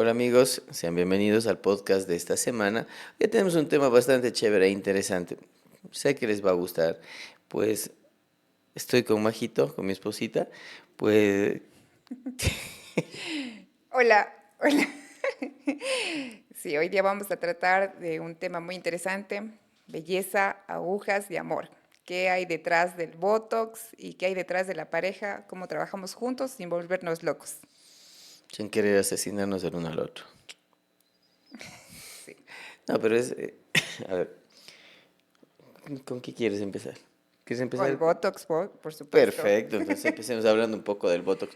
Hola amigos, sean bienvenidos al podcast de esta semana. Ya tenemos un tema bastante chévere e interesante. Sé que les va a gustar. Pues estoy con Majito, con mi esposita. Pues Hola, hola. Sí, hoy día vamos a tratar de un tema muy interesante, belleza, agujas y amor. ¿Qué hay detrás del Botox y qué hay detrás de la pareja? ¿Cómo trabajamos juntos sin volvernos locos? sin querer asesinarnos el uno al otro. Sí. No, pero es... a ver, ¿con qué quieres empezar? ¿Quieres Con empezar? Botox, por supuesto. Perfecto, entonces empecemos hablando un poco del Botox.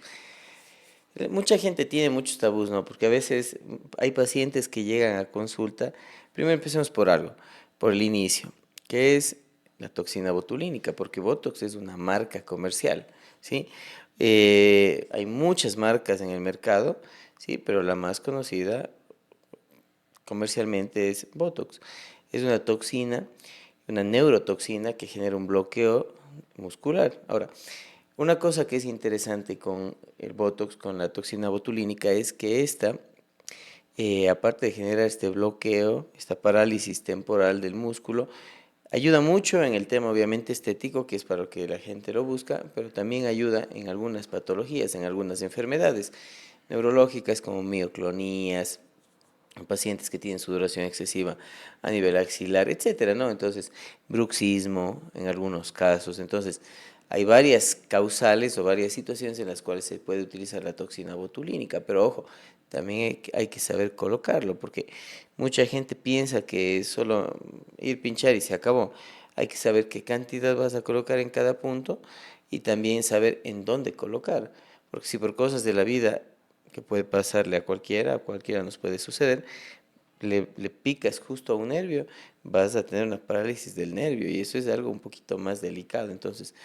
Mucha gente tiene muchos tabús, ¿no? Porque a veces hay pacientes que llegan a consulta. Primero empecemos por algo, por el inicio, que es la toxina botulínica, porque Botox es una marca comercial, ¿sí? Hay muchas marcas en el mercado, ¿sí? Pero la más conocida comercialmente es Botox. Es una toxina, una neurotoxina que genera un bloqueo muscular. Ahora, una cosa que es interesante con el Botox, con la toxina botulínica, es que esta, aparte de generar este bloqueo, esta parálisis temporal del músculo, ayuda mucho en el tema obviamente estético, que es para lo que la gente lo busca, pero también ayuda en algunas patologías, en algunas enfermedades neurológicas como mioclonías, pacientes que tienen sudoración excesiva a nivel axilar, etcétera, ¿no? Entonces, bruxismo en algunos casos. Entonces, hay varias causales o varias situaciones en las cuales se puede utilizar la toxina botulínica, pero ojo, también hay que saber colocarlo, porque mucha gente piensa que es solo ir pinchar y se acabó. Hay que saber qué cantidad vas a colocar en cada punto y también saber en dónde colocar, porque si por cosas de la vida que puede pasarle a cualquiera nos puede suceder, le picas justo a un nervio, vas a tener una parálisis del nervio y eso es algo un poquito más delicado. Entonces,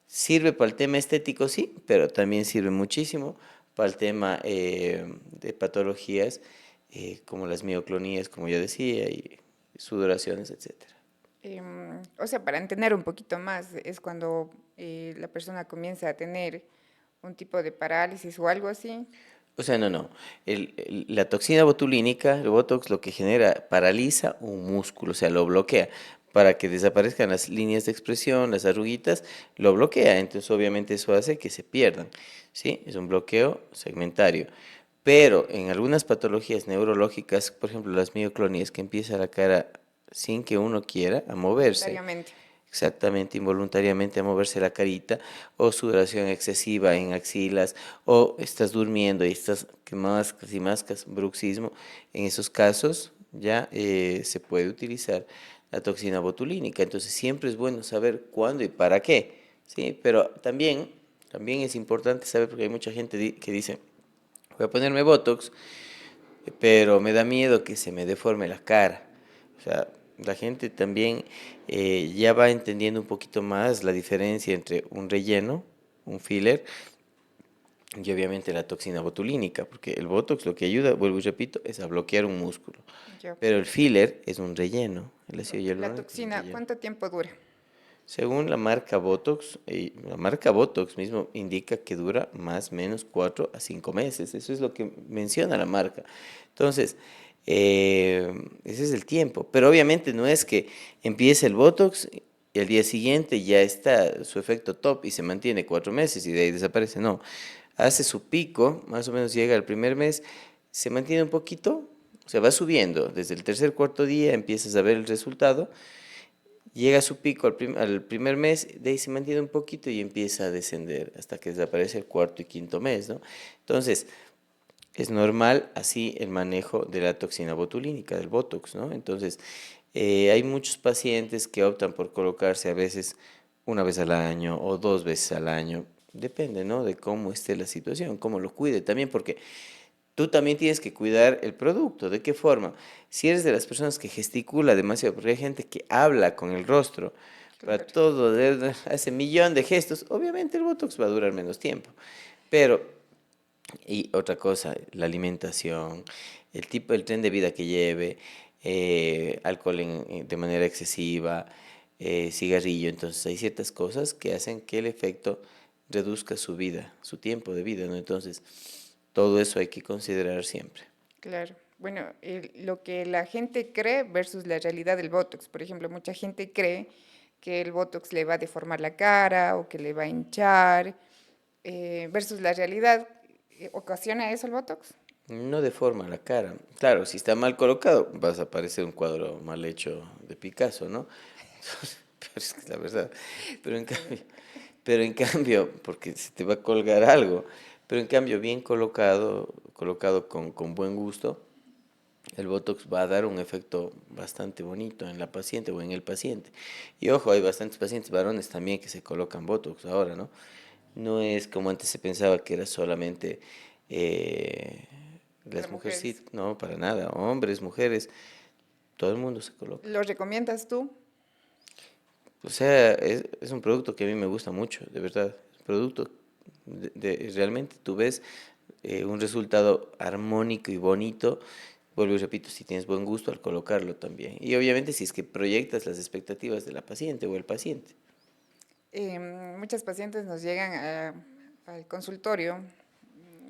sirve para el tema estético, sí, pero también sirve muchísimo para el tema de patologías como las mioclonías, como yo decía, y sudoraciones, etcétera. O sea, para entender un poquito más, es cuando la persona comienza a tener un tipo de parálisis o algo así. O sea, no. La toxina botulínica, el Botox, lo que genera, paraliza un músculo, o sea, lo bloquea. Para que desaparezcan las líneas de expresión, las arruguitas, lo bloquea. Entonces, obviamente, eso hace que se pierdan. ¿Sí? Es un bloqueo segmentario. Pero en algunas patologías neurológicas, por ejemplo, las mioclonías, que empieza la cara sin que uno quiera a moverse, Voluntariamente. exactamente, involuntariamente a moverse la carita, o sudoración excesiva en axilas, o estás durmiendo y estás que mascas y mascas, bruxismo, en esos casos ya se puede utilizar la toxina botulínica. Entonces siempre es bueno saber cuándo y para qué, ¿sí? Pero también es importante saber, porque hay mucha gente que dice, voy a ponerme Botox, pero me da miedo que se me deforme la cara. O sea, la gente también ya va entendiendo un poquito más la diferencia entre un relleno, un filler, y obviamente la toxina botulínica, porque el Botox lo que ayuda, vuelvo y repito, es a bloquear un músculo. Ya. Pero el filler es un relleno, el ácido La hialurónico es un toxina, relleno. ¿cuánto tiempo dura? Según la marca Botox, la marca Botox mismo indica que dura más o menos 4 a 5 meses. Eso es lo que menciona la marca. Entonces, ese es el tiempo. Pero obviamente no es que empiece el Botox y al día siguiente ya está su efecto top y se mantiene 4 meses y de ahí desaparece. No, hace su pico, más o menos llega al primer mes, se mantiene un poquito, o sea, va subiendo. Desde el tercer, cuarto día empiezas a ver el resultado. Llega a su pico al primer mes, de ahí se mantiene un poquito y empieza a descender hasta que desaparece el cuarto y quinto mes, ¿no? Entonces, es normal así el manejo de la toxina botulínica, del Botox, ¿no? Entonces, hay muchos pacientes que optan por colocarse a veces una vez al año o 2 veces al año. Depende, ¿no? De cómo esté la situación, cómo lo cuide también, porque tú también tienes que cuidar el producto. ¿De qué forma? Si eres de las personas que gesticula demasiado, porque hay gente que habla con el rostro para Claro. todo, hace millón de gestos, obviamente el Botox va a durar menos tiempo. Pero, y otra cosa, la alimentación, el tipo, el tren de vida que lleve, alcohol de manera excesiva, cigarrillo, entonces hay ciertas cosas que hacen que el efecto reduzca su vida, su tiempo de vida, ¿no? Entonces, todo eso hay que considerar siempre. Claro. Bueno, lo que la gente cree versus la realidad del Botox. Por ejemplo, mucha gente cree que el Botox le va a deformar la cara o que le va a hinchar, versus la realidad. ¿Ocasiona eso el Botox? No deforma la cara. Claro, si está mal colocado, vas a parecer un cuadro mal hecho de Picasso, ¿no? Pero es que es la verdad. Pero en cambio, pero en cambio, porque se te va a colgar algo, pero en cambio bien colocado, colocado con buen gusto, el Botox va a dar un efecto bastante bonito en la paciente o en el paciente. Y ojo, hay bastantes pacientes varones también que se colocan Botox ahora, ¿no? No es como antes se pensaba que era solamente eh, Para las mujeres. mujercitas, no, para nada, hombres, mujeres, todo el mundo se coloca. ¿Lo recomiendas tú? O sea, es un producto que a mí me gusta mucho, de verdad. Es un producto realmente tú ves un resultado armónico y bonito. Vuelvo y repito, si tienes buen gusto al colocarlo también. Y obviamente si es que proyectas las expectativas de la paciente o el paciente. Muchas pacientes nos llegan al consultorio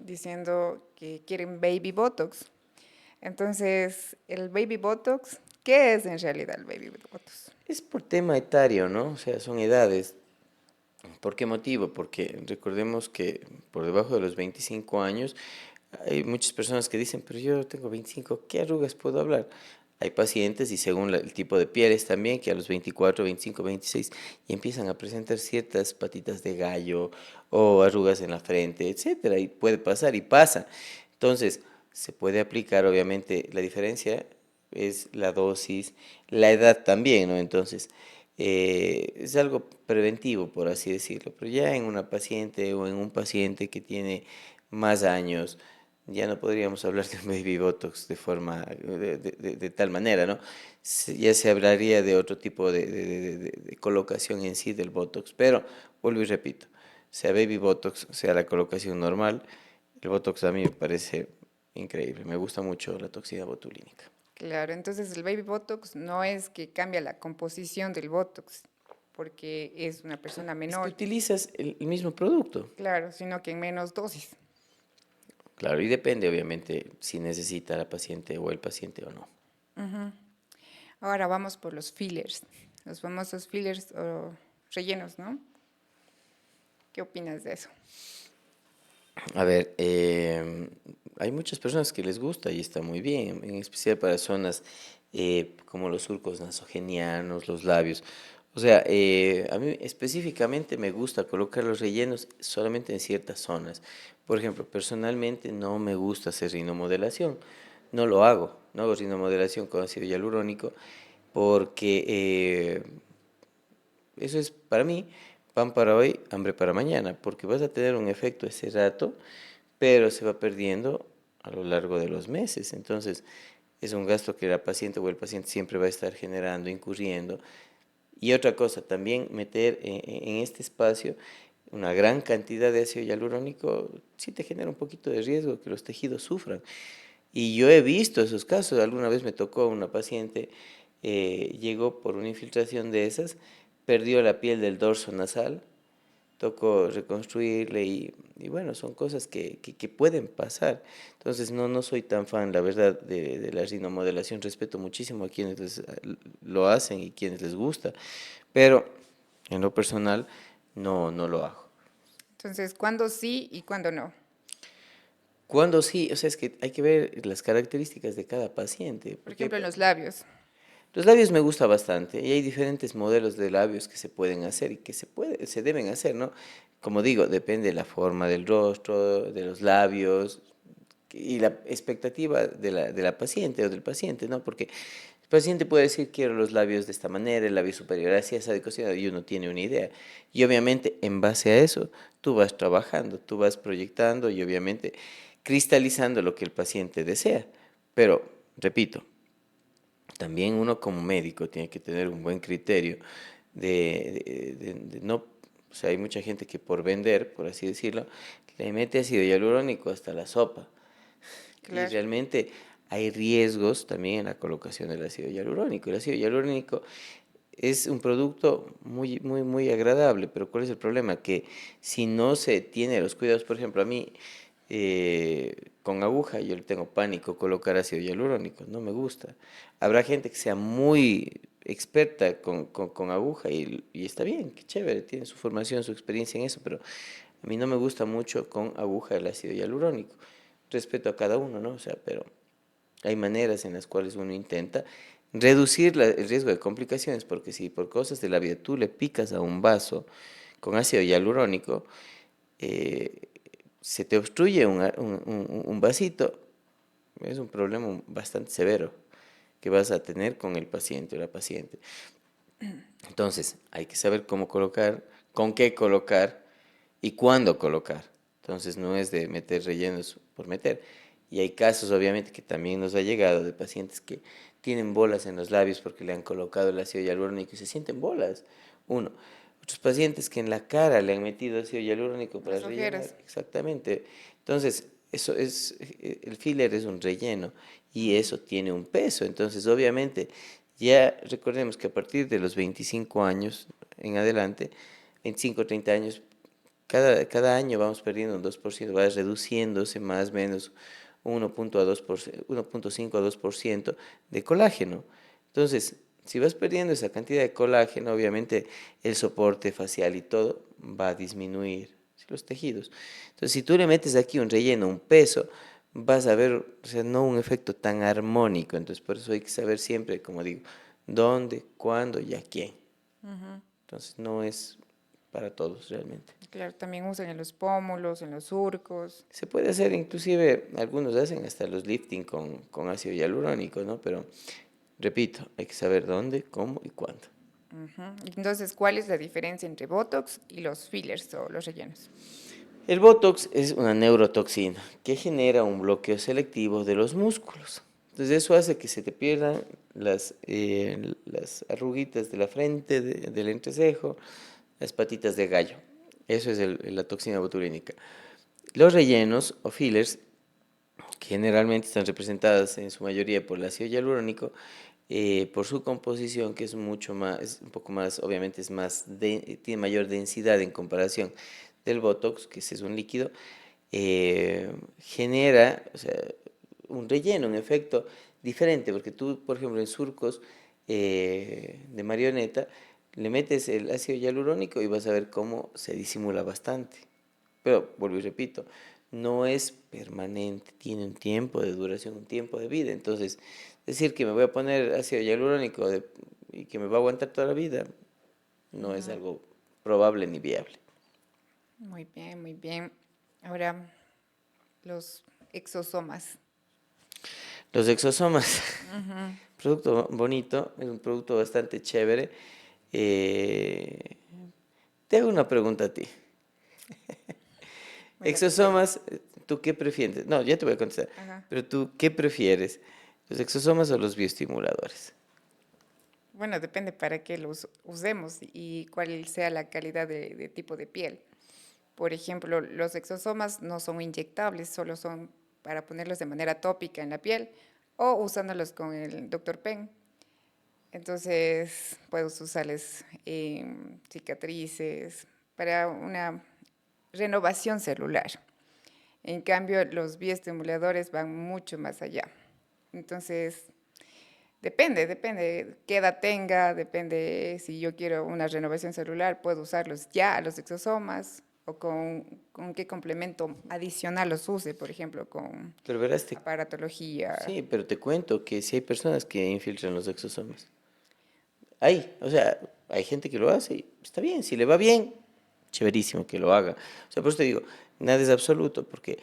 diciendo que quieren baby Botox. Entonces, el baby Botox, ¿qué es en realidad el baby Botox? Es por tema etario, ¿no? O sea, son edades. ¿Por qué motivo? Porque recordemos que por debajo de los 25 años hay muchas personas que dicen, pero yo tengo 25, ¿qué arrugas puedo hablar? Hay pacientes y según el tipo de pieles también, que a los 24, 25, 26 y empiezan a presentar ciertas patitas de gallo o arrugas en la frente, etcétera, y puede pasar y pasa. Entonces, se puede aplicar, obviamente, la diferencia es la dosis, la edad también, ¿no? Entonces, es algo preventivo, por así decirlo, pero ya en una paciente o en un paciente que tiene más años, ya no podríamos hablar de un baby botox de forma, de tal manera, ¿no? Ya se hablaría de otro tipo de colocación en sí del botox, pero vuelvo y repito, sea baby botox, sea la colocación normal, el botox a mí me parece increíble, me gusta mucho la toxina botulínica. Claro, entonces el baby Botox no es que cambia la composición del Botox, porque es una persona Es que menor, utilizas el mismo producto. claro, sino que en menos dosis. Claro, y depende obviamente si necesita la paciente o el paciente o no. Ahora vamos por los fillers, los famosos fillers o rellenos, ¿no? ¿Qué opinas de eso? A ver, hay muchas personas que les gusta y está muy bien, en especial para zonas como los surcos nasogenianos, los labios. O sea, a mí específicamente me gusta colocar los rellenos solamente en ciertas zonas. Por ejemplo, personalmente no me gusta hacer rinomodelación, no lo hago, no hago rinomodelación con ácido hialurónico porque eso es para mí pan para hoy, hambre para mañana, porque vas a tener un efecto ese rato, pero se va perdiendo a lo largo de los meses. Entonces, es un gasto que la paciente o el paciente siempre va a estar generando, incurriendo. Y otra cosa, también meter en este espacio una gran cantidad de ácido hialurónico sí te genera un poquito de riesgo que los tejidos sufran. Y yo he visto esos casos. Alguna vez me tocó una paciente, llegó por una infiltración de esas, perdió la piel del dorso nasal, tocó reconstruirle y bueno, son cosas que pueden pasar. Entonces no soy tan fan, la verdad, de la rinomodelación. Respeto muchísimo a quienes lo hacen y quienes les gusta, pero en lo personal no lo hago. Entonces, ¿cuándo sí y cuándo no? Cuando sí, o sea, es que hay que ver las características de cada paciente, Por porque ejemplo, en los labios. los labios me gusta bastante y hay diferentes modelos de labios que se pueden hacer y que se deben hacer, ¿no? Como digo, depende de la forma del rostro, de los labios y la expectativa de la paciente o del paciente, ¿no? Porque el paciente puede decir, quiero los labios de esta manera, el labio superior hacia esa adecuación, y uno tiene una idea. Y obviamente, en base a eso, tú vas trabajando, tú vas proyectando y obviamente cristalizando lo que el paciente desea. Pero, repito, también uno como médico tiene que tener un buen criterio de no, o sea, hay mucha gente que por vender, por así decirlo, le mete ácido hialurónico hasta la sopa. Y Claro. realmente hay riesgos también en la colocación del ácido hialurónico. El ácido hialurónico es un producto muy agradable, pero ¿cuál es el problema? Que si no se tiene los cuidados, por ejemplo, a mí con aguja, yo le tengo pánico colocar ácido hialurónico, no me gusta. Habrá gente que sea muy experta con aguja y está bien, qué chévere, tiene su formación, su experiencia en eso, pero a mí no me gusta mucho con aguja el ácido hialurónico. Respeto a cada uno, ¿no? O sea, pero hay maneras en las cuales uno intenta reducir el riesgo de complicaciones, porque si por cosas de la vida tú le picas a un vaso con ácido hialurónico, eh, se te obstruye un vasito, es un problema bastante severo que vas a tener con el paciente o la paciente. Entonces, hay que saber cómo colocar, con qué colocar y cuándo colocar. Entonces, no es de meter rellenos por meter. Y hay casos, obviamente, que también nos ha llegado de pacientes que tienen bolas en los labios porque le han colocado el ácido hialurónico y se sienten bolas. Uno. Otros pacientes que en la cara le han metido ácido hialurónico para Las rellenar. ojeras. Exactamente. Entonces, eso es, el filler es un relleno y eso tiene un peso. Entonces, obviamente, ya recordemos que a partir de los 25 años en adelante, 25 30 años, cada año vamos perdiendo un 2%, va reduciéndose más o menos 1.5 a 2% de colágeno. Entonces, si vas perdiendo esa cantidad de colágeno, obviamente el soporte facial y todo va a disminuir, ¿sí? Los tejidos. Entonces, si tú le metes aquí un relleno, un peso, vas a ver, o sea, no un efecto tan armónico. Entonces, por eso hay que saber siempre, como digo, dónde, cuándo y a quién. Entonces, no es para todos realmente. Claro, también usan en los pómulos, en los surcos. Se puede hacer, inclusive, algunos hacen hasta los lifting con ácido hialurónico, ¿no? Pero, repito, hay que saber dónde, cómo y cuándo. Ujú. Entonces, ¿cuál es la diferencia entre Botox y los fillers o los rellenos? El Botox es una neurotoxina que genera un bloqueo selectivo de los músculos. Entonces eso hace que se te pierdan las arruguitas de la frente, del entrecejo, las patitas de gallo. Eso es la toxina botulínica. Los rellenos o fillers, que generalmente están representadas en su mayoría por el ácido hialurónico, por su composición, que es mucho más, es un poco más, obviamente es más, tiene mayor densidad en comparación del Botox, que ese es un líquido, genera, o sea, un relleno, un efecto diferente, porque tú, por ejemplo, en surcos de marioneta, le metes el ácido hialurónico y vas a ver cómo se disimula bastante. Pero, vuelvo y repito, no es permanente, tiene un tiempo de duración, un tiempo de vida. Entonces, decir que me voy a poner ácido hialurónico y que me va a aguantar toda la vida, no es algo probable ni viable. Muy bien, muy bien. Ahora, los exosomas. Los exosomas, producto bonito, es un producto bastante chévere. Eh, Te hago una pregunta a ti. Bueno, depende. Exosomas, ¿tú qué prefieres? No, ya te voy a contestar. Ajá. Pero tú, ¿qué prefieres? ¿Los exosomas o los bioestimuladores? Bueno, depende para qué los usemos y cuál sea la calidad de tipo de piel. Por ejemplo, los exosomas no son inyectables, solo son para ponerlos de manera tópica en la piel o usándolos con el Dr. Pen. Entonces, puedes usarles en cicatrices para una renovación celular. En cambio, los bioestimuladores van mucho más allá. Entonces, depende qué edad tenga, depende si yo quiero una renovación celular, puedo usarlos ya, los exosomas, o con qué complemento adicional los use, por ejemplo, con Pero verás, aparatología. sí, pero te cuento que sí hay personas que infiltran los exosomas. Hay, o sea, hay gente que lo hace y está bien, si le va bien, chéverísimo que lo haga. O sea, por eso te digo, nada es absoluto, porque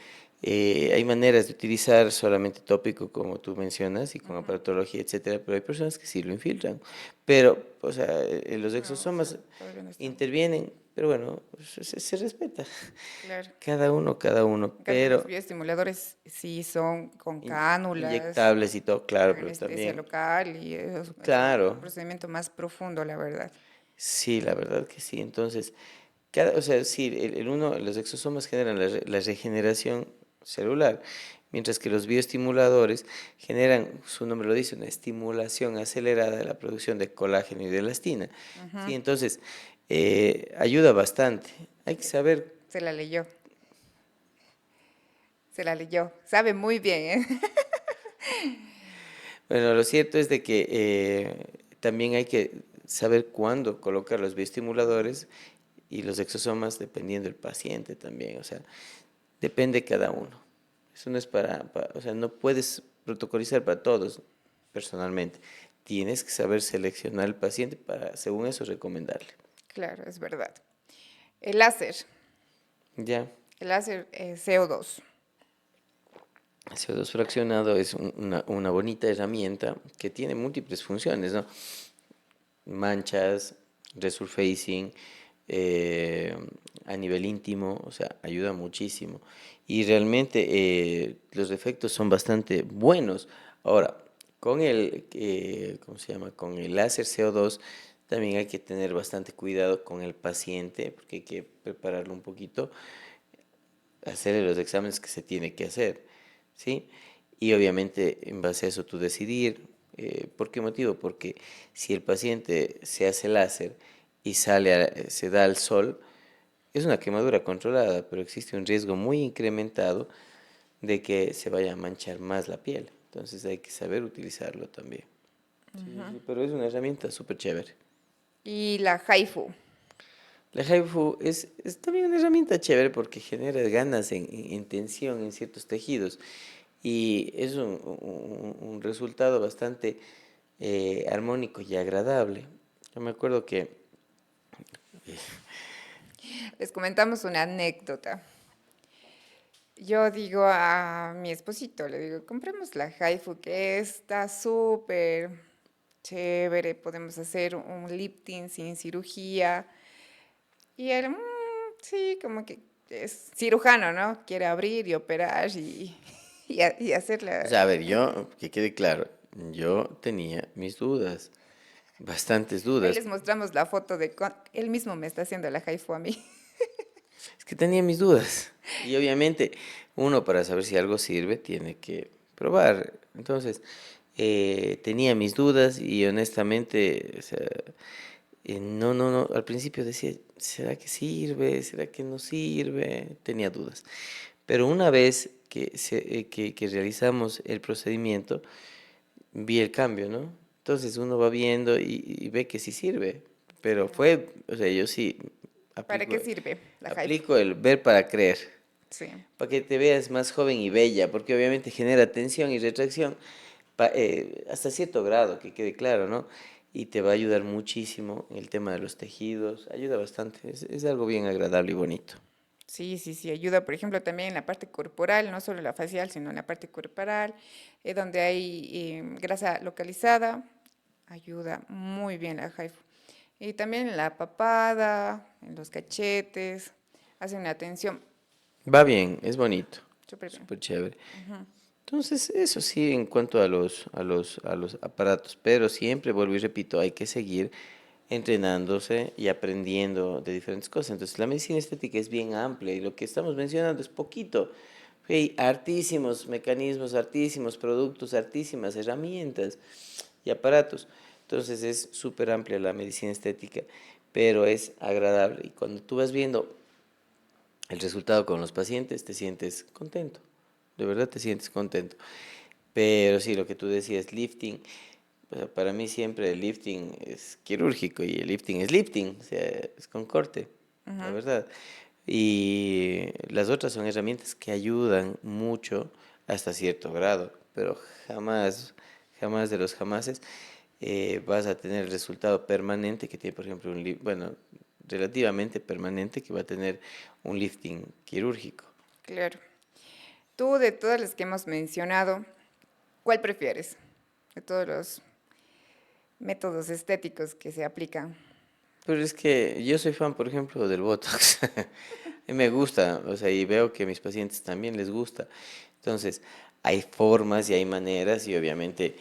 hay maneras de utilizar solamente tópico, como tú mencionas, y con aparatología, etcétera, pero hay personas que sí lo infiltran. Pero, o sea, los No, o sea, exosomas todavía no está. intervienen, pero bueno, se respeta. Claro. Cada uno, En cambio, los pero bioestimuladores sí son con cánulas, inyectables y todo, claro, pero anestesia también, local y es un claro, procedimiento más profundo, la verdad. sí, la verdad que sí. Entonces, o sea, sí, los exosomas generan la regeneración celular, mientras que los bioestimuladores generan, su nombre lo dice, una estimulación acelerada de la producción de colágeno y de elastina. Sí, entonces, ayuda bastante. Hay que saber, Se la leyó. Se la leyó. Sabe muy bien, ¿eh? Bueno, lo cierto es de que también hay que saber cuándo colocar los bioestimuladores y los exosomas dependiendo del paciente también, o sea, depende cada uno. Eso no es o sea, no puedes protocolizar para todos personalmente. Tienes que saber seleccionar al paciente para, según eso, recomendarle. Claro, es verdad. El láser. Ya, El láser CO2. el CO2 fraccionado es una bonita herramienta que tiene múltiples funciones, ¿no? Manchas, resurfacing, eh, a nivel íntimo, o sea, ayuda muchísimo. Y realmente los efectos son bastante buenos. Ahora, con ¿cómo se llama? Con el láser CO2 también hay que tener bastante cuidado con el paciente, porque hay que prepararlo un poquito, hacerle los exámenes que se tiene que hacer, ¿sí? Y obviamente en base a eso tú decidir, ¿por qué motivo? Porque si el paciente se hace láser y se da al sol, es una quemadura controlada, pero existe un riesgo muy incrementado de que se vaya a manchar más la piel. Entonces hay que saber utilizarlo también. Sí, sí, pero es una herramienta súper chévere. Y la HIFU. La HIFU es también una herramienta chévere porque genera ganas en tensión en ciertos tejidos y es un resultado bastante armónico y agradable. Yo me acuerdo que Les comentamos una anécdota. Yo digo a mi esposito, le digo, compremos la HIFU, que está súper chévere, podemos hacer un lifting sin cirugía. Y él, sí, como que es cirujano, ¿no? Quiere abrir y operar y, y o hacerla. sea, a ver, yo, que quede claro, yo tenía mis dudas, bastantes Ahí dudas. les mostramos la foto de él mismo me está haciendo la HIFU a mí. Es que tenía mis dudas. Y obviamente uno para saber si algo sirve tiene que probar. Entonces, tenía mis dudas y honestamente, o sea, no, al principio decía, ¿será que sirve? ¿Será que no sirve? Tenía dudas. Pero una vez que realizamos el procedimiento, vi el cambio, ¿no? Entonces uno va viendo y ve que sí sirve. Pero fue, o sea, yo sí ¿Para aplico, qué sirve la HIFU? aplico el ver para creer, Sí. para que te veas más joven y bella, porque obviamente genera tensión y retracción hasta cierto grado, que quede claro, ¿no? Y te va a ayudar muchísimo en el tema de los tejidos, ayuda bastante, es algo bien agradable y bonito. Sí, sí, sí, ayuda, por ejemplo, también en la parte corporal, no solo la facial, sino en la parte corporal, donde hay grasa localizada, ayuda muy bien la HIFU. Y también en la papada, en los cachetes, hace una atención Va bien, es bonito, súper bien. súper chévere. Entonces, eso sí en cuanto a a los aparatos, pero siempre vuelvo y repito, hay que seguir entrenándose y aprendiendo de diferentes cosas. Entonces, la medicina estética es bien amplia y lo que estamos mencionando es poquito. Hay hartísimos mecanismos, hartísimos productos, hartísimas herramientas y aparatos. Entonces, es súper amplia la medicina estética, pero es agradable. Y cuando tú vas viendo el resultado con los pacientes, te sientes contento. De verdad te sientes contento. Pero sí, lo que tú decías, lifting, o sea, para mí siempre el lifting es quirúrgico y el lifting es lifting, o sea, es con corte, la Ujú. verdad. Y las otras son herramientas que ayudan mucho hasta cierto grado, pero jamás, jamás de los jamases vas a tener el resultado permanente que tiene, por ejemplo, bueno, relativamente permanente que va a tener un lifting quirúrgico. Claro. Tú, de todas las que hemos mencionado, ¿cuál prefieres? De todos los métodos estéticos que se aplican. Pero es que yo soy fan, por ejemplo, del Botox. A mí me gusta, o sea, y veo que a mis pacientes también les gusta. Entonces, hay formas y hay maneras y obviamente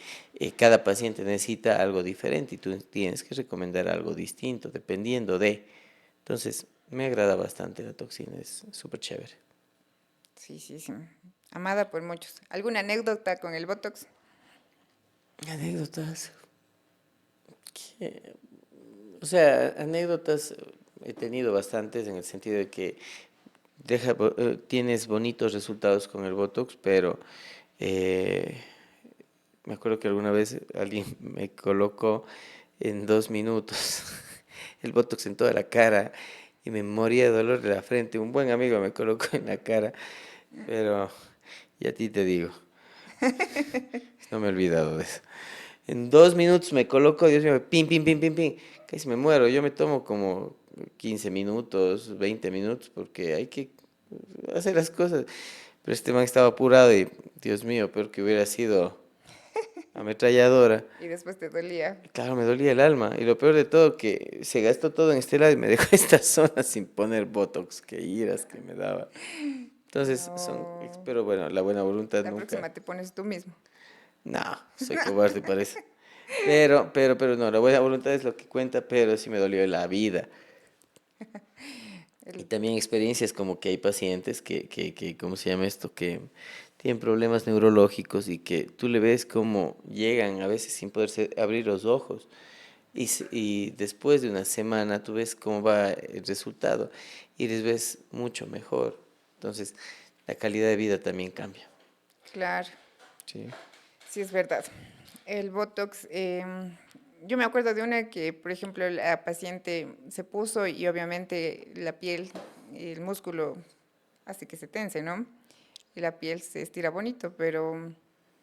cada paciente necesita algo diferente y tú tienes que recomendar algo distinto dependiendo de. Entonces, me agrada bastante la toxina, es súper chévere. Sí, sí, sí. Amada por muchos. ¿Alguna anécdota con el Botox? Anécdotas. que- O sea, anécdotas he tenido bastantes en el sentido de que tienes bonitos resultados con el Botox, pero eh, me acuerdo que alguna vez alguien me colocó en 2 minutos el Botox en toda la cara y me moría de dolor de la frente. Un buen amigo me colocó en la cara, pero y a ti te digo, no me he olvidado de eso. En 2 minutos me coloco, Dios mío, pim, pim, pim, pim, pim, casi me muero. Yo me tomo como 15 minutos, 20 minutos, porque hay que hacer las cosas. Pero este man estaba apurado y, Dios mío, peor que hubiera sido ametralladora. Y después te dolía. Claro, me dolía el alma. Y lo peor de todo, que se gastó todo en este lado y me dejó esta zona sin poner Botox. Qué iras que me daba. Entonces, No. pero bueno, la buena voluntad La nunca. próxima te pones tú mismo. No, soy cobarde, parece. Pero no, la buena voluntad es lo que cuenta, pero sí me dolió la vida. Y El- también experiencias como que hay pacientes ¿cómo se llama esto? Que tienen problemas neurológicos y que tú le ves cómo llegan a veces sin poderse abrir los ojos. Y después de una semana tú ves cómo va el resultado y les ves mucho mejor. Entonces, la calidad de vida también cambia. claro, Sí. sí es verdad. El Botox, yo me acuerdo de una que, por ejemplo, la paciente se puso y obviamente la piel, el músculo hace que se tense, ¿no? Y la piel se estira bonito, pero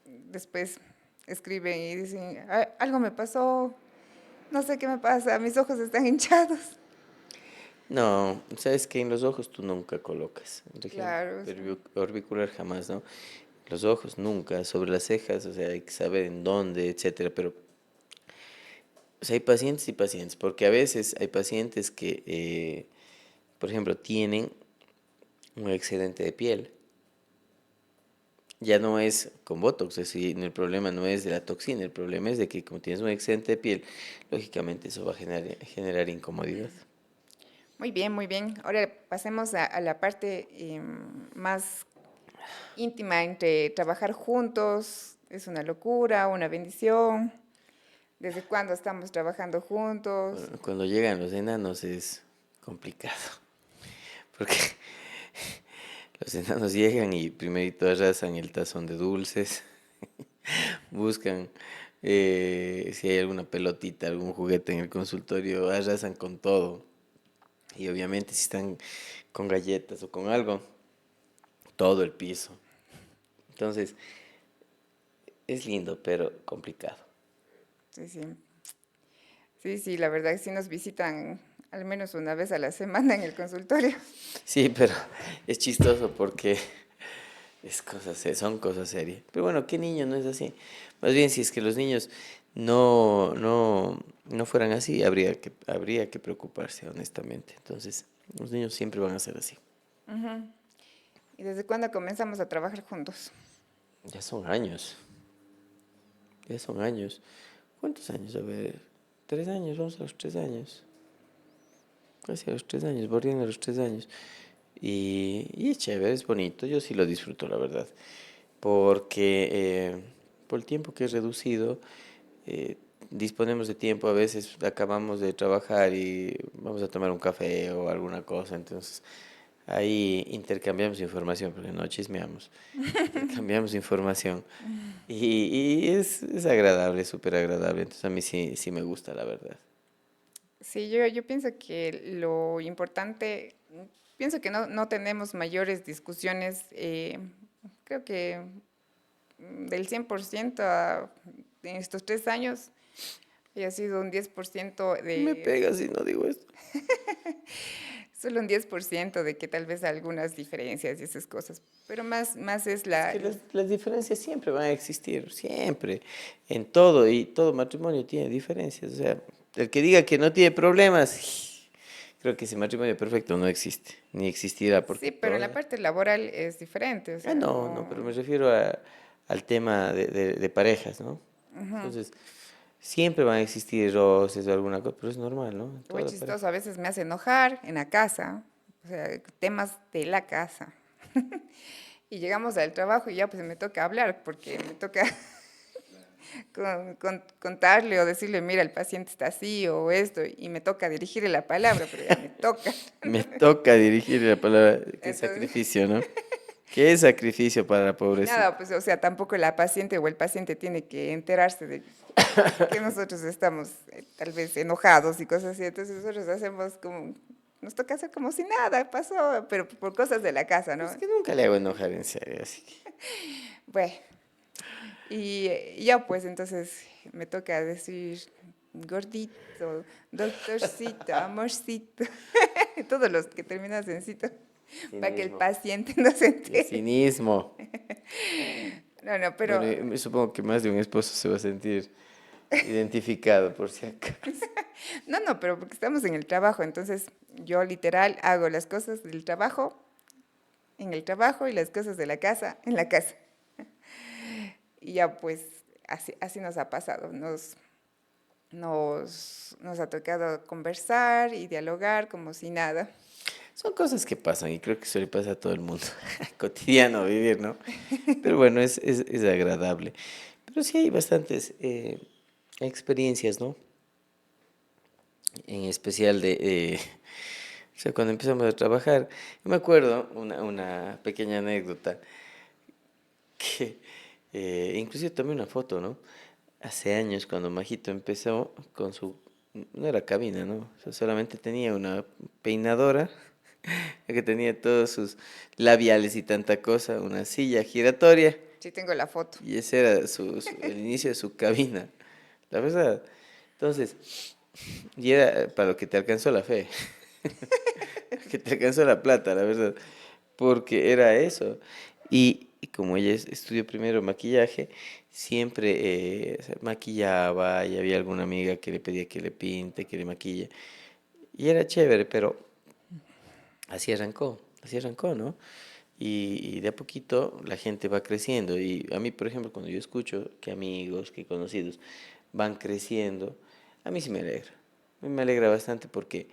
después escriben y dicen, Algo me pasó, no sé qué me pasa, mis ojos están hinchados". No, sabes que en los ojos tú nunca colocas, región Claro, o sea, orbicular jamás, ¿no? Los ojos nunca, sobre las cejas, o sea, hay que saber en dónde, etcétera, pero o sea, hay pacientes y pacientes, porque a veces hay pacientes que, por ejemplo, tienen un excedente de piel. Ya no es con Botox, es decir, el problema no es de la toxina, el problema es de que como tienes un excedente de piel, lógicamente eso va a generar incomodidad. muy bien, muy bien. Ahora pasemos a la parte más íntima entre trabajar juntos. ¿Es una locura, una bendición? ¿Desde cuándo estamos trabajando juntos? Bueno, cuando llegan los enanos es complicado, porque los enanos llegan y primerito arrasan el tazón de dulces, buscan si hay alguna pelotita, algún juguete en el consultorio, arrasan con todo. Y obviamente si están con galletas o con algo, todo el piso. Entonces, es lindo, pero complicado. Sí, sí. Sí, sí, la verdad que sí nos visitan al menos una vez a la semana en el consultorio. Sí, pero es chistoso porque son cosas serias. Pero bueno, ¿qué niño no es así? Más bien, si es que los niños no fueran así, habría que preocuparse, honestamente. Entonces, los niños siempre van a ser así. ¿Y desde cuándo comenzamos a trabajar juntos? Ya son años, ya son años. ¿Cuántos años? A ver, 3 años, vamos a los 3 años. Casi a los 3 años, bordeando los 3 años. Y es chévere, es bonito, yo sí lo disfruto, la verdad. Porque por el tiempo que es reducido, eh, disponemos de tiempo, a veces acabamos de trabajar y vamos a tomar un café o alguna cosa, entonces ahí intercambiamos información, porque no chismeamos, intercambiamos información y es agradable, súper agradable, entonces a mí sí me gusta, la verdad. Sí, yo pienso que lo importante, pienso que no tenemos mayores discusiones, creo que del 100% en estos 3 años ha sido un 10% Me de, pegas si no digo esto. solo un 10% de que tal vez algunas diferencias y esas cosas, pero más es Es que las diferencias siempre van a existir, siempre, en todo, y todo matrimonio tiene diferencias. O sea, el que diga que no tiene problemas, creo que ese matrimonio perfecto no existe, ni existirá, porque Sí, pero en la todo... parte laboral es diferente, o Ah, sea, no, no. pero me refiero al tema de parejas, ¿no? Entonces, siempre van a existir roces o alguna cosa, pero es normal, ¿no? En Muy toda la pareja. chistoso, a veces me hace enojar en la casa, o sea, temas de la casa. Y llegamos al trabajo y ya pues me toca hablar, porque me toca contarle o decirle, mira, el paciente está así o esto, y me toca dirigirle la palabra, pero ya me toca. Me toca dirigir la palabra. Qué Entonces, sacrificio, ¿no? Qué sacrificio para la y nada, pobrecita. pues, o sea, tampoco la paciente o el paciente tiene que enterarse de que nosotros estamos tal vez enojados y cosas así. Entonces nosotros hacemos como, nos toca hacer como si nada pasó, pero por cosas de la casa, ¿no? Es que nunca le hago enojar en serio, así que. Bueno, y ya pues entonces me toca decir gordito, doctorcito, amorcito, todos los que terminan en cito, para que el Cinismo. paciente no se Qué entere. cinismo. No, no, Bueno, pero me supongo que más de un esposo se va a sentir identificado, por si acaso. no, no, pero porque estamos en el trabajo, entonces yo literal hago las cosas del trabajo en el trabajo y las cosas de la casa en la casa. Y ya pues así nos ha pasado, nos ha tocado conversar y dialogar como si nada. Son cosas que pasan y creo que eso le pasa a todo el mundo. Cotidiano vivir, ¿no? Pero bueno, es agradable. Pero sí hay bastantes experiencias, ¿no? En especial o sea, cuando empezamos a trabajar. Yo me acuerdo una pequeña anécdota que inclusive tomé una foto, ¿no? Hace años cuando Majito empezó con su, no era cabina, ¿no? O sea, solamente tenía una peinadora que tenía todos sus labiales y tanta cosa, una silla giratoria Sí tengo la foto. y ese era el inicio de su cabina, la verdad. Entonces, y era para lo que te alcanzó la fe, que te alcanzó la plata, la verdad, porque era eso. Y como ella estudió primero maquillaje, siempre o sea, maquillaba y había alguna amiga que le pedía que le pinte, que le maquille. Y era chévere, pero así arrancó, ¿no? Y de a poquito la gente va creciendo. Y a mí, por ejemplo, cuando yo escucho que amigos, que conocidos van creciendo, a mí sí me alegra. A mí me alegra bastante porque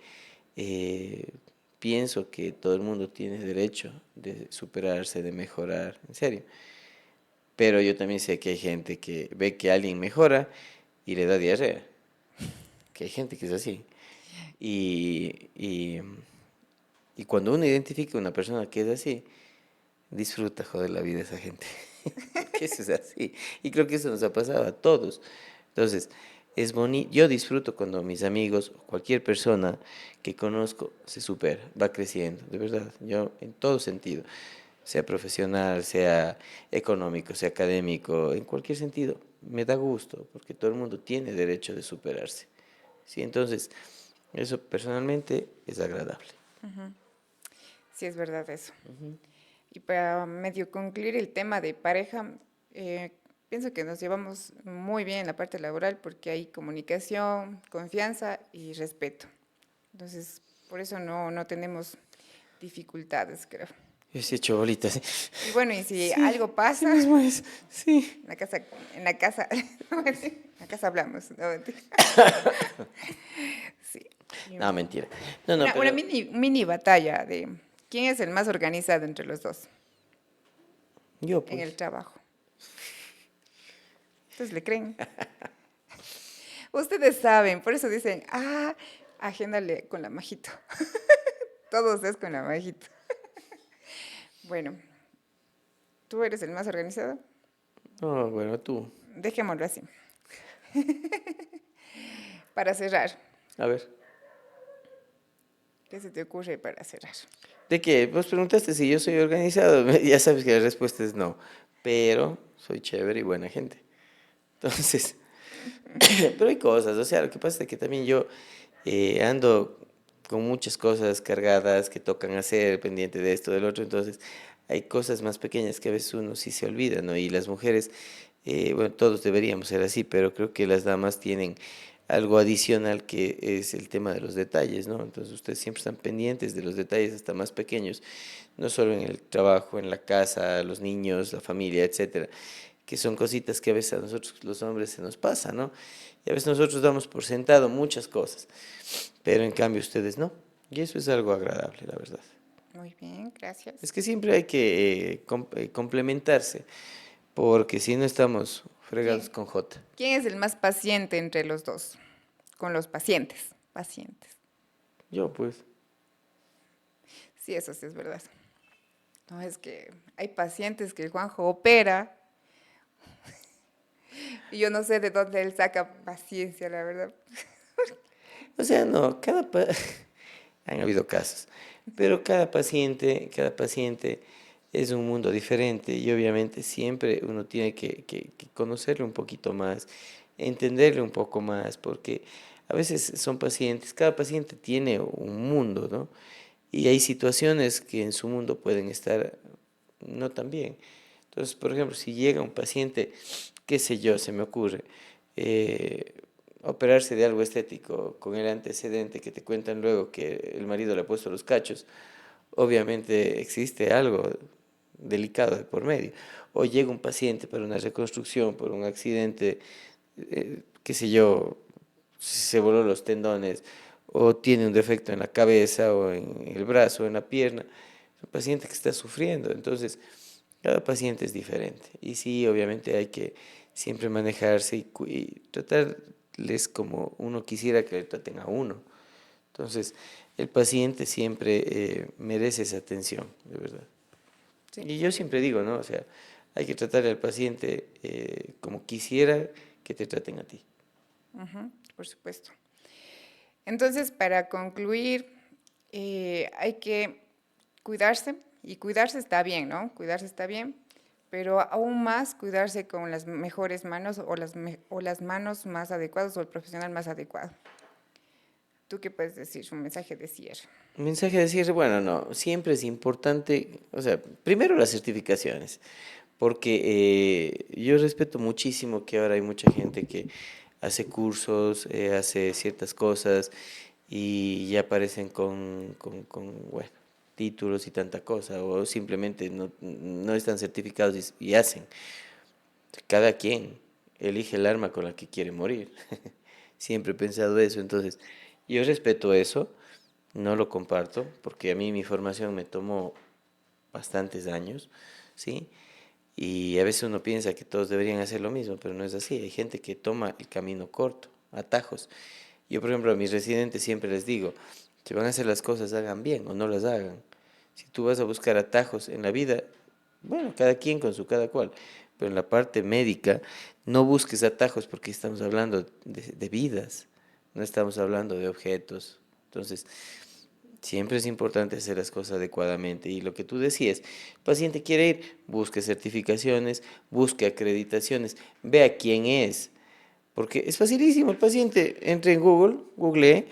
eh, pienso que todo el mundo tiene derecho de superarse, de mejorar, en serio. Pero yo también sé que hay gente que ve que alguien mejora y le da diarrea. Que hay gente que es así. Y, y, y cuando uno identifica a una persona que es así, disfruta, joder, la vida de esa gente. Porque eso es así. Y creo que eso nos ha pasado a todos. Entonces, es bonito. Yo disfruto cuando mis amigos o cualquier persona que conozco se supera, va creciendo, de verdad. Yo, en todo sentido, sea profesional, sea económico, sea académico, en cualquier sentido, me da gusto, porque todo el mundo tiene derecho de superarse. ¿Sí? Entonces, eso personalmente es agradable. Sí es verdad eso. Y para medio concluir el tema de pareja, eh, pienso que nos llevamos muy bien en la parte laboral porque hay comunicación, confianza y respeto. Entonces, por eso no tenemos dificultades, creo. Yo sí he hecho bolitas, ¿sí? Y bueno, y si Sí, algo así pasa, mismo es, sí. en la casa, en la casa hablamos, no, mentira. Sí. Y No, mentira. No, no, una pero mini batalla de quién es el más organizado entre los dos yo en el pues. trabajo. Entonces le creen. Ustedes saben, por eso dicen, agéndale con la majito. Todos es con la majito. Bueno, ¿tú eres el más organizado? No, bueno, tú. Dejémoslo así. Para cerrar, A ver. ¿qué se te ocurre para cerrar? ¿De qué? Pues preguntaste si yo soy organizado. Ya sabes que la respuesta es no. Pero soy chévere y buena gente. Entonces, pero hay cosas. O sea, lo que pasa es que también yo ando con muchas cosas cargadas que tocan hacer, pendiente de esto, del otro. Entonces, hay cosas más pequeñas que a veces uno sí se olvida, ¿no? Y las mujeres, bueno, todos deberíamos ser así, pero creo que las damas tienen algo adicional que es el tema de los detalles, ¿no? Entonces, ustedes siempre están pendientes de los detalles hasta más pequeños, no solo en el trabajo, en la casa, los niños, la familia, etcétera, que son cositas que a veces a nosotros los hombres se nos pasa, ¿no? Y a veces nosotros damos por sentado muchas cosas, pero en cambio ustedes no. Y eso es algo agradable, la verdad. Muy bien, Es gracias. que siempre hay que complementarse, porque si no estamos fregados con J. ¿Quién es el más paciente entre los dos? Con los pacientes. Pacientes. Yo, pues. Sí, eso sí es verdad. No, es que hay pacientes que el Juanjo opera y yo no sé de dónde él saca paciencia, la verdad. O sea, no, han habido casos, pero cada paciente es un mundo diferente y obviamente siempre uno tiene que conocerle un poquito más, entenderle un poco más, porque a veces son pacientes, cada paciente tiene un mundo, ¿no? Y hay situaciones que en su mundo pueden estar no tan bien. Entonces, por ejemplo, si llega un paciente, qué sé yo, se me ocurre, eh, operarse de algo estético con el antecedente que te cuentan luego que el marido le ha puesto los cachos, obviamente existe algo delicado de por medio. O llega un paciente para una reconstrucción por un accidente, qué sé yo, se voló los tendones o tiene un defecto en la cabeza o en el brazo o en la pierna. Es un paciente que está sufriendo. Entonces, cada paciente es diferente. Y sí, obviamente hay que siempre manejarse y tratarles como uno quisiera que le traten a uno. Entonces, el paciente siempre merece esa atención, de verdad. Sí, Y yo siempre digo, ¿no? O sea, hay que tratarle al paciente como quisiera que te traten a ti. por supuesto. Entonces, para concluir, hay que cuidarse, y cuidarse está bien, ¿no? Cuidarse está bien, pero aún más cuidarse con las mejores manos o las manos más adecuadas o el profesional más adecuado. ¿Tú qué puedes decir? Un mensaje de cierre. Un mensaje de cierre, bueno, no, siempre es importante, o sea, primero las certificaciones, porque yo respeto muchísimo que ahora hay mucha gente que hace cursos, hace ciertas cosas y ya aparecen bueno, títulos y tanta cosa, o simplemente no están certificados y hacen. Cada quien elige el arma con la que quiere morir. Siempre he pensado eso, entonces yo respeto eso, no lo comparto, porque a mí mi formación me tomó bastantes años, ¿sí? Y a veces uno piensa que todos deberían hacer lo mismo, pero no es así. Hay gente que toma el camino corto, atajos. Yo, por ejemplo, a mis residentes siempre les digo, si van a hacer las cosas, hagan bien o no las hagan. Si tú vas a buscar atajos en la vida, bueno, cada quien con su cada cual, pero en la parte médica, no busques atajos porque estamos hablando de vidas, no estamos hablando de objetos. Entonces, siempre es importante hacer las cosas adecuadamente. Y lo que tú decías, el paciente quiere ir, busque certificaciones, busque acreditaciones, vea quién es. Porque es facilísimo, el paciente entre en Google, googlee,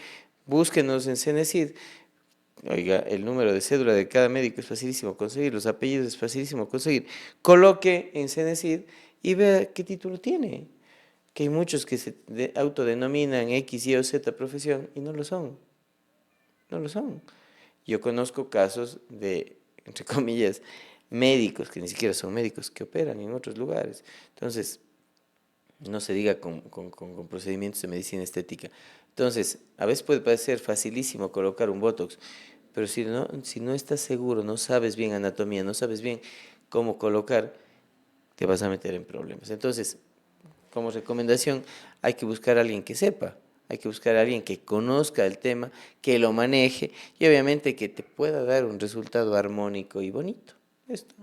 búsquenos en Cenecid. Oiga, el número de cédula de cada médico es facilísimo conseguir, los apellidos es facilísimo conseguir. Coloque en Cenecid y vea qué título tiene. Que hay muchos que se autodenominan X, Y o Z profesión y no lo son. No lo son. Yo conozco casos de, entre comillas, médicos, que ni siquiera son médicos, que operan en otros lugares. Entonces, no se diga con procedimientos de medicina estética. Entonces, a veces puede parecer facilísimo colocar un Botox, pero si no estás seguro, no sabes bien anatomía, no sabes bien cómo colocar, te vas a meter en problemas. Entonces, como recomendación, hay que buscar a alguien que sepa, hay que buscar a alguien que conozca el tema, que lo maneje y obviamente que te pueda dar un resultado armónico y bonito. Esto,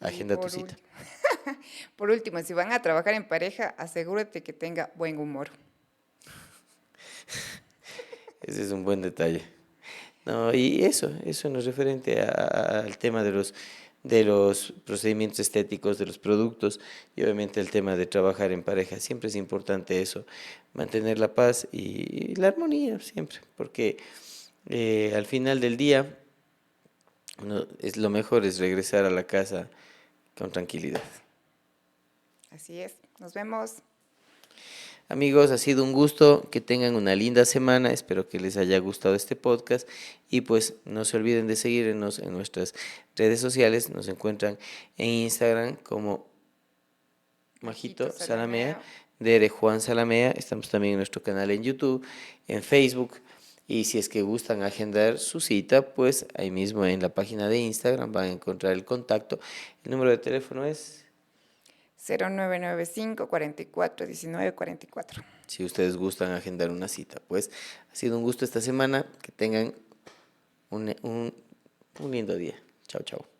Y agenda tu cita. por último, si van a trabajar en pareja, asegúrate que tenga buen humor. Ese es un buen detalle. No, y eso no es referente al tema de los procedimientos estéticos, de los productos y obviamente el tema de trabajar en pareja. Siempre es importante eso, mantener la paz y la armonía siempre, porque al final del día es lo mejor es regresar a la casa con tranquilidad. Así es. Nos vemos. Amigos, ha sido un gusto, que tengan una linda semana, espero que les haya gustado este podcast y pues no se olviden de seguirnos en nuestras redes sociales, nos encuentran en Instagram como Majito Majito Salamea, Salamea. de Juan Salamea, estamos también en nuestro canal en YouTube, en Facebook y si es que gustan agendar su cita, pues ahí mismo en la página de Instagram van a encontrar el contacto, el número de teléfono es 0995 44 19 44. Si ustedes gustan agendar una cita. Pues ha sido un gusto esta semana. Que tengan un lindo día. Chao, chao.